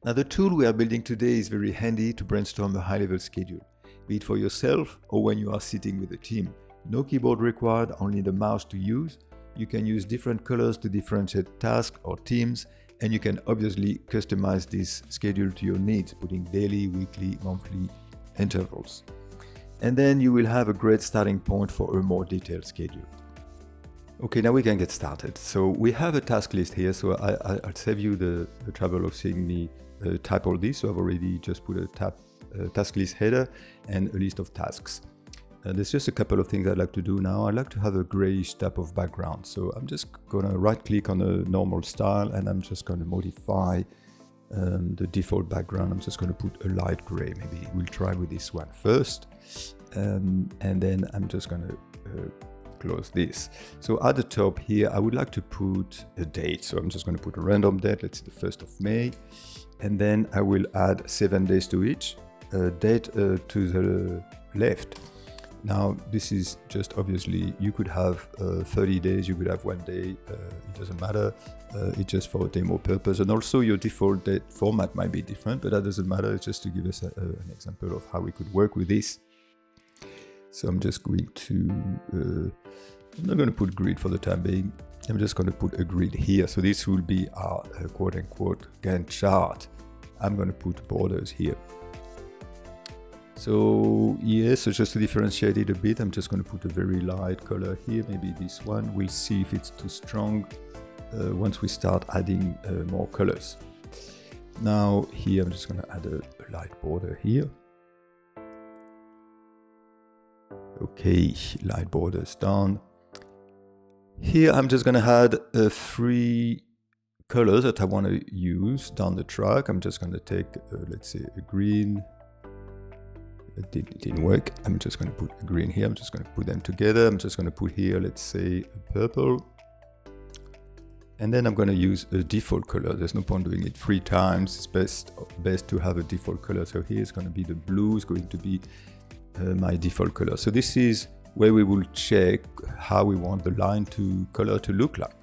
Now the tool we are building today is very handy to brainstorm a high-level schedule, be it for yourself or when you are sitting with a team. No keyboard required, only the mouse to use. You can use different colors to differentiate tasks or teams, and you can obviously customize this schedule to your needs, putting daily, weekly, monthly intervals. And then you will have a great starting point for a more detailed schedule. Okay, now we can get started. So we have a task list here, so I'll save you the trouble of seeing me type all this. So I've already just put a task list header and a list of tasks. There's just a couple of things I'd like to do now. I'd like to have a grayish type of background. So I'm just going to right click on a normal style and I'm just going to modify the default background. I'm just going to put a light gray. Maybe we'll try with this one first. And then I'm just going to close this. So at the top here, I would like to put a date. So I'm just going to put a random date. Let's say the 1st of May. And then I will add 7 days to each. Date to the left. Now, this is just obviously, you could have 30 days, you could have 1 day, it doesn't matter, it's just for demo purpose. And also your default date format might be different, but that doesn't matter, it's just to give us an example of how we could work with this. So I'm just going to, I'm not going to put grid for the time being, I'm just going to put a grid here. So this will be our quote-unquote Gantt chart. I'm going to put borders here. So yes, so just to differentiate it a bit, I'm just going to put a very light color here, maybe this one. We'll see if it's too strong once we start adding more colors. Now here I'm just going to add a light border here. Okay, light borders done. Here I'm just going to add 3 colors that I want to use down the track. I'm just going to take, let's say, a green. It didn't work. I'm just going to put a green here. I'm just going to put them together. I'm just going to put here, let's say, a purple. And then I'm going to use a default color. There's no point doing it 3 times. It's best to have a default color. So here it's going to be the blue. Is going to be my default color. So this is where we will check how we want the line to color to look like.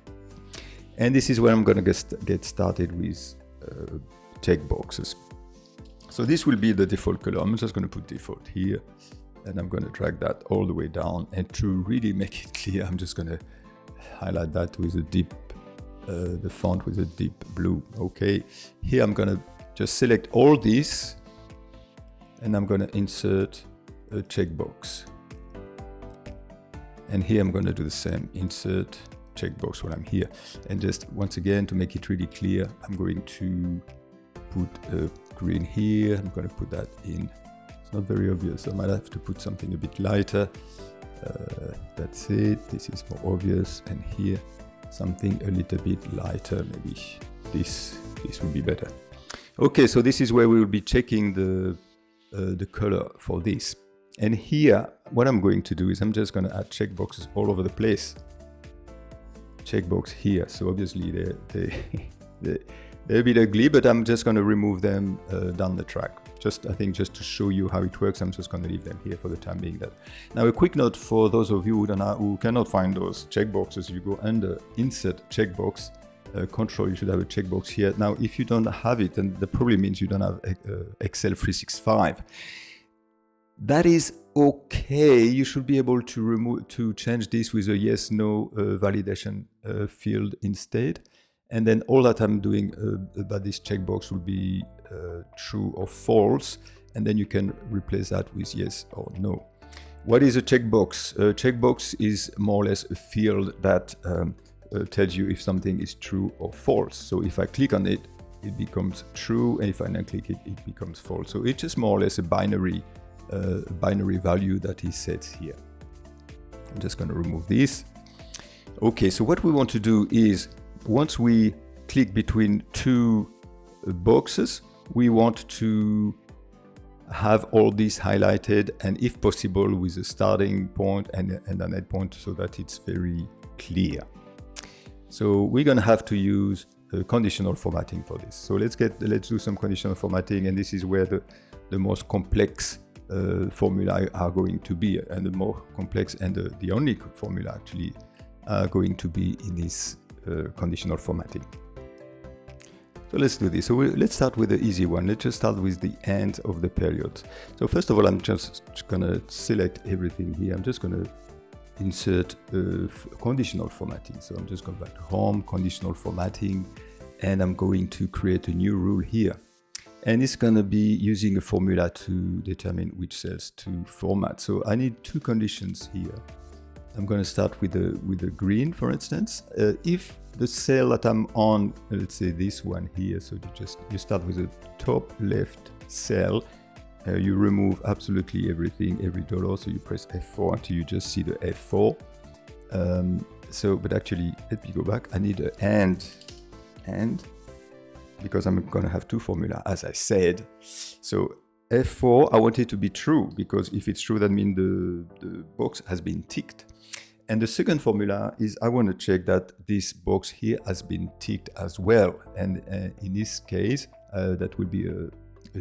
And this is where I'm going to get started with checkboxes. So this will be the default color. I'm just going to put default here and I'm going to drag that all the way down. And to really make it clear, I'm just going to highlight that with a deep, the font with a deep blue. Okay, here I'm going to just select all this and I'm going to insert a checkbox. And here I'm going to do the same, insert checkbox when I'm here. And just once again, to make it really clear, I'm going to put a green here. I'm going to put that in. It's not very obvious. I might have to put something a bit lighter. That's it. This is more obvious. And here, something a little bit lighter. Maybe this will be better. Okay, so this is where we will be checking the color for this. And here, what I'm going to do is I'm just going to add checkboxes all over the place. Checkbox here. So obviously they're a bit ugly, but I'm just going to remove them down the track. I think just to show you how it works, I'm just going to leave them here for the time being. Now a quick note for those of you who cannot find those checkboxes, you go under Insert Checkbox, Control, you should have a checkbox here. Now if you don't have it, then that probably means you don't have Excel 365. That is okay. You should be able to change this with a yes/no validation field instead. And then all that I'm doing about this checkbox will be true or false. And then you can replace that with yes or no. What is a checkbox? A checkbox is more or less a field that tells you if something is true or false. So if I click on it, it becomes true. And if I then click it, it becomes false. So it's just more or less a binary value that is set here. I'm just going to remove this. Okay, so what we want to do is, once we click between 2 boxes, we want to have all these highlighted, and if possible with a starting point and an end point, so that it's very clear. So we're going to have to use conditional formatting for this. So let's do some conditional formatting, and this is where the most complex formula are going to be, and the more complex and the only formula actually are going to be in this conditional formatting. So let's do this. So let's start with the easy one. Let's just start with the end of the periods. So first of all, I'm just gonna select everything here. I'm just gonna insert conditional formatting. So I'm just going back to home, conditional formatting, and I'm going to create a new rule here. And it's going to be using a formula to determine which cells to format. So I need two conditions here. I'm going to start with the green, for instance. If the cell that I'm on, let's say this one here, so you start with the top left cell, you remove absolutely everything, every dollar, so you press F4 until you just see the F4. But actually, let me go back. I need an and, because I'm going to have two formula, as I said. So F4, I want it to be true, because if it's true, that means the box has been ticked. And the second formula is I want to check that this box here has been ticked as well. And in this case, that will be a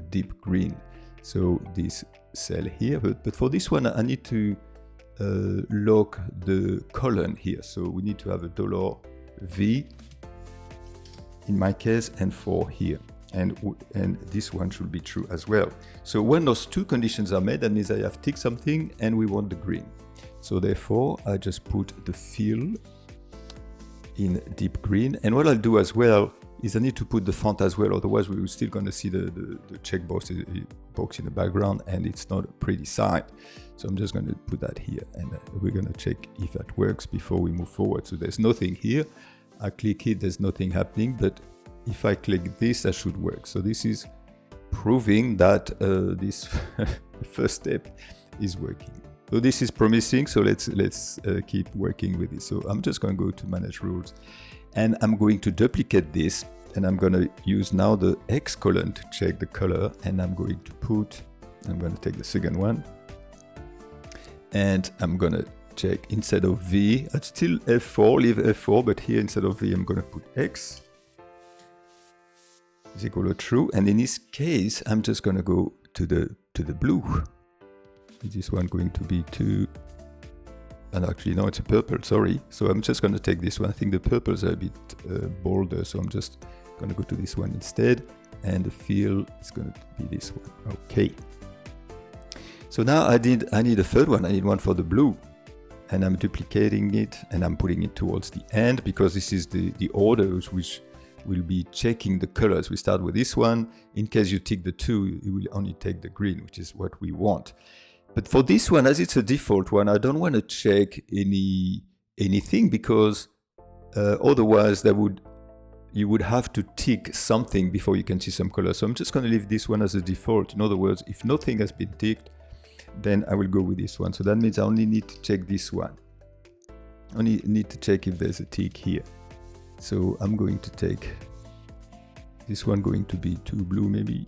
deep green. So this cell here, but for this one, I need to lock the colon here. So we need to have a $V in my case, and 4 here. And this one should be true as well. So when those two conditions are met, that means I have ticked something and we want the green. So therefore, I just put the fill in deep green. And what I'll do as well is I need to put the font as well, otherwise we're still going to see the checkbox box in the background, and it's not a pretty sight. So I'm just going to put that here, and we're going to check if that works before we move forward. So there's nothing here. I click it, there's nothing happening, but if I click this, that should work. So this is proving that this first step is working. So this is promising, so let's keep working with it. So I'm just going to go to Manage Rules, and I'm going to duplicate this, and I'm going to use now the X colon to check the color, and I'm going to take the second one, and I'm going to check instead of V, I'd still F4, leave F4, but here instead of V, I'm going to put X is equal to true, and in this case, I'm just going to go to the blue. Is this one going to be 2? And actually, no, it's a purple, sorry. So I'm just going to take this one. I think the purples are a bit bolder, so I'm just going to go to this one instead. And the fill is going to be this one. Okay. So now I need a third one. I need one for the blue. And I'm duplicating it, and I'm putting it towards the end, because this is the order which will be checking the colors. We start with this one. In case you tick the 2, it will only take the green, which is what we want. But for this one, as it's a default one, I don't want to check anything, because otherwise you would have to tick something before you can see some color. So I'm just going to leave this one as a default. In other words, if nothing has been ticked, then I will go with this one. So that means I only need to check this one. I only need to check if there's a tick here. So I'm going to take this one, going to be 2 blue maybe.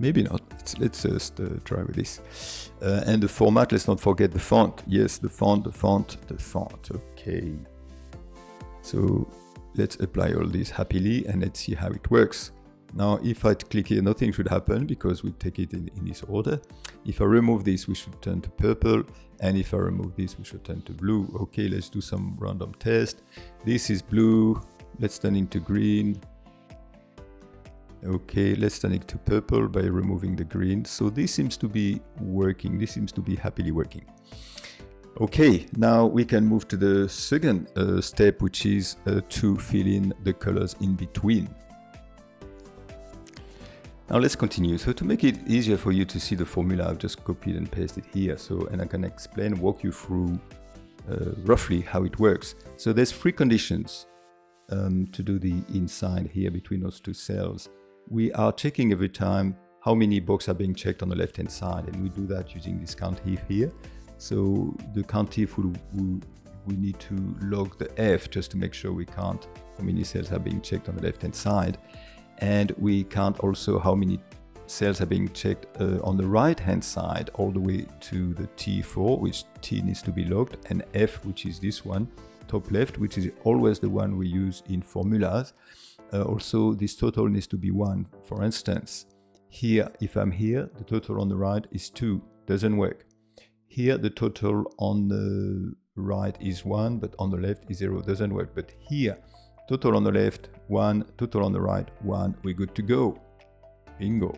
Maybe not. Let's just try with this. And the format, let's not forget the font. Yes, the font. Okay. So let's apply all this happily, and let's see how it works. Now, if I click here, nothing should happen, because we take it in this order. If I remove this, we should turn to purple. And if I remove this, we should turn to blue. Okay, let's do some random test. This is blue. Let's turn into green. Okay, let's turn it to purple by removing the green. So this seems to be working. This seems to be happily working. Okay, now we can move to the second step, which is to fill in the colors in between. Now let's continue. So to make it easier for you to see the formula, I've just copied and pasted here. And I can walk you through roughly how it works. So there's 3 conditions to do the inside here between those two cells. We are checking every time how many boxes are being checked on the left-hand side, and we do that using this COUNTIF here. So the COUNTIF we need to log the F just to make sure we count how many cells are being checked on the left-hand side. And we count also how many cells are being checked on the right-hand side all the way to the T4, which T needs to be logged, and F, which is this one, top left, which is always the one we use in formulas. Also, this total needs to be 1. For instance, here, if I'm here, the total on the right is 2. Doesn't work. Here, the total on the right is 1, but on the left is 0. Doesn't work. But here, total on the left, 1, total on the right, 1, we're good to go. Bingo.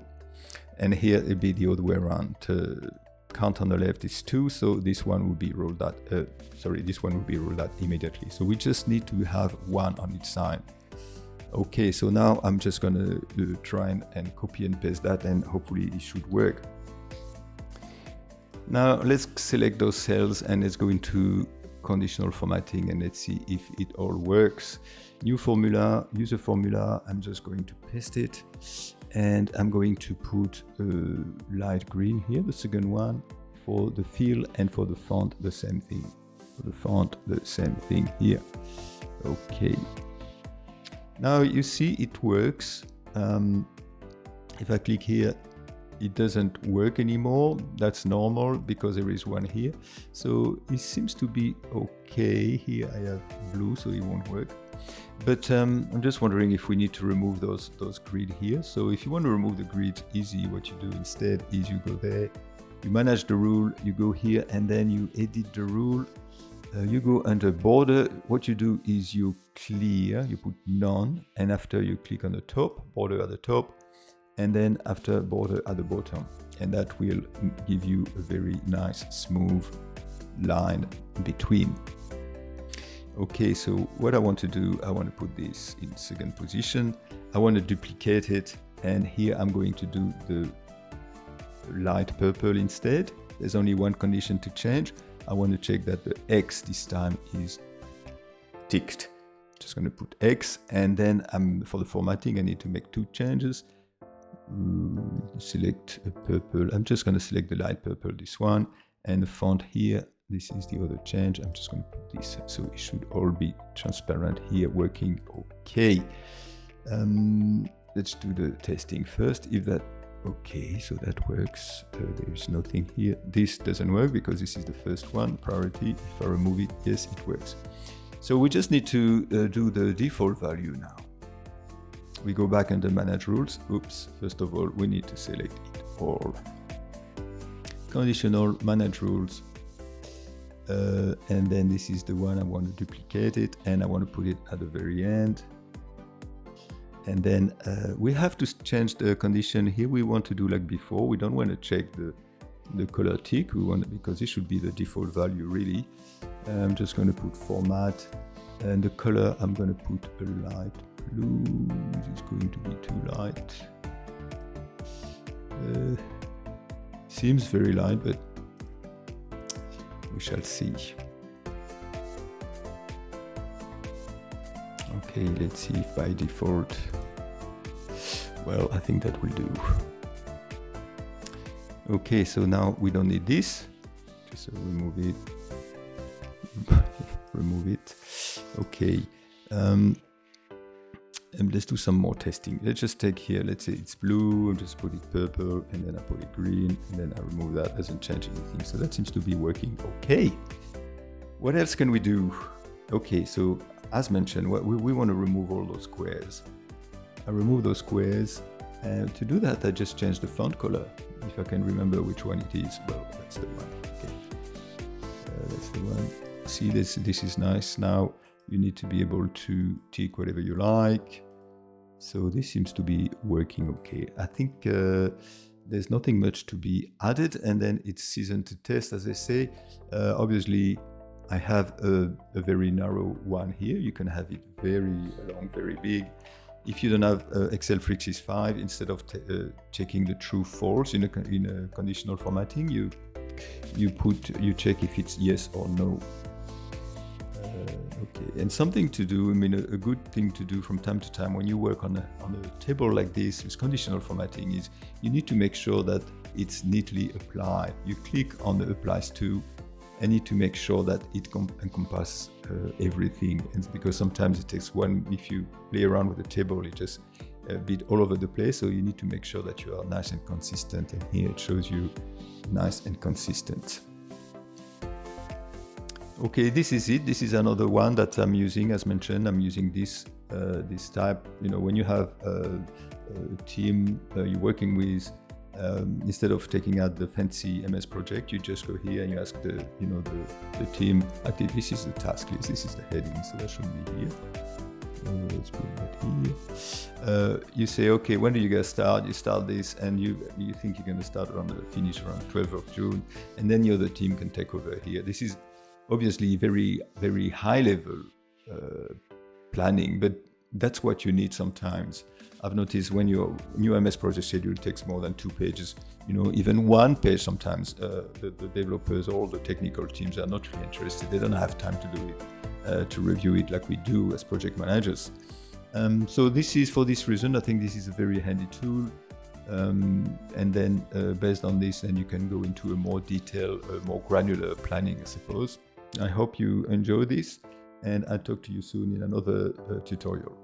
And here it'll be the other way around. Count on the left is 2, so this one will be rolled out. This one will be rolled out immediately. So we just need to have 1 on each side. Okay, so now I'm just gonna try and copy and paste that, and hopefully it should work. Now let's select those cells and let's go into conditional formatting and let's see if it all works. New formula, use a formula. I'm just going to paste it, and I'm going to put light green here, the second one, for the fill, and for the font the same thing. For the font the same thing here. Okay. Now you see it works. If I click here, it doesn't work anymore. That's normal because there is one here. So it seems to be okay. Here I have blue, so it won't work. But I'm just wondering if we need to remove those grids here. So if you want to remove the grids, easy. What you do instead is you go there, you manage the rule, you go here, and then you edit the rule. You go under border. What you do is you clear, you put none, and after you click on the top, border at the top, and then after border at the bottom, and that will give you a very nice smooth line between. Okay, so what I want to do, I want to put this in second position. I want to duplicate it, and here I'm going to do the light purple instead. There's only one condition to change. I want to check that the X this time is ticked. Just going to put X, and then for the formatting I need to make 2 changes. Select a purple. I'm just going to select the light purple, this one, and the font here. This is the other change. I'm just going to put this, so it should all be transparent here, working okay. Let's do the testing first. If that okay, so that works. There is nothing here. This doesn't work because this is the first one, priority. If I remove it, yes, it works. So we just need to do the default value now. We go back under manage rules. Oops, first of all, we need to select it all. Conditional manage rules. And then this is the one I want to duplicate it, and I want to put it at the very end. And then we have to change the condition here. We want to do like before. We don't want to check the color tick. We want, because it should be the default value really. I'm just going to put format, and the color I'm going to put a light blue. This is going to be too light. Seems very light, but we shall see. Okay, let's see if by default, well, I think that will do. Okay, so now we don't need this, just remove it, remove it. Okay, and let's do some more testing. Let's just take here, let's say it's blue, just put it purple, and then I put it green, and then I remove that. Doesn't change anything, so that seems to be working okay. What else can we do? Okay, so as mentioned, we want to remove all those squares. I remove those squares, and to do that I just change the font color. If I can remember which one it is, well, that's the one. Okay, that's the one. See, this is nice. Now you need to be able to tick whatever you like. So this seems to be working okay. I think there's nothing much to be added, and then it's season to test, as I say. Obviously, I have a very narrow one here. You can have it very long, very big. If you don't have Excel 𝗥𝗲𝐴𝐵, instead of checking the true false in a conditional formatting, you check if it's yes or no. Okay, and something to do, I mean, a good thing to do from time to time when you work on a table like this with conditional formatting is you need to make sure that it's neatly applied. You click on the applies to, and need to make sure that it encompasses everything. And because sometimes it takes one, if you play around with the table, it just a bit all over the place. So you need to make sure that you are nice and consistent. And here it shows you nice and consistent. Okay, this is it. This is another one that I'm using. As mentioned, I'm using this type. You know, when you have a team you're working with, instead of taking out the fancy MS project, you just go here and you ask the team. Actually, this is the task list. This is the heading, so that should be here. let's put that here. You say, okay, when do you guys start? You start this, and you think you're going to start around the finish around 12th of June, and then the other team can take over here. This is obviously very, very high level planning, but that's what you need sometimes. I've noticed when your new MS project schedule takes more than 2 pages, even 1 page sometimes, the developers or the technical teams are not really interested. They don't have time to do it, to review it like we do as project managers. So this is, for this reason, I think this is a very handy tool. And then based on this, then you can go into a more detailed, more granular planning, I suppose. I hope you enjoy this, and I'll talk to you soon in another tutorial.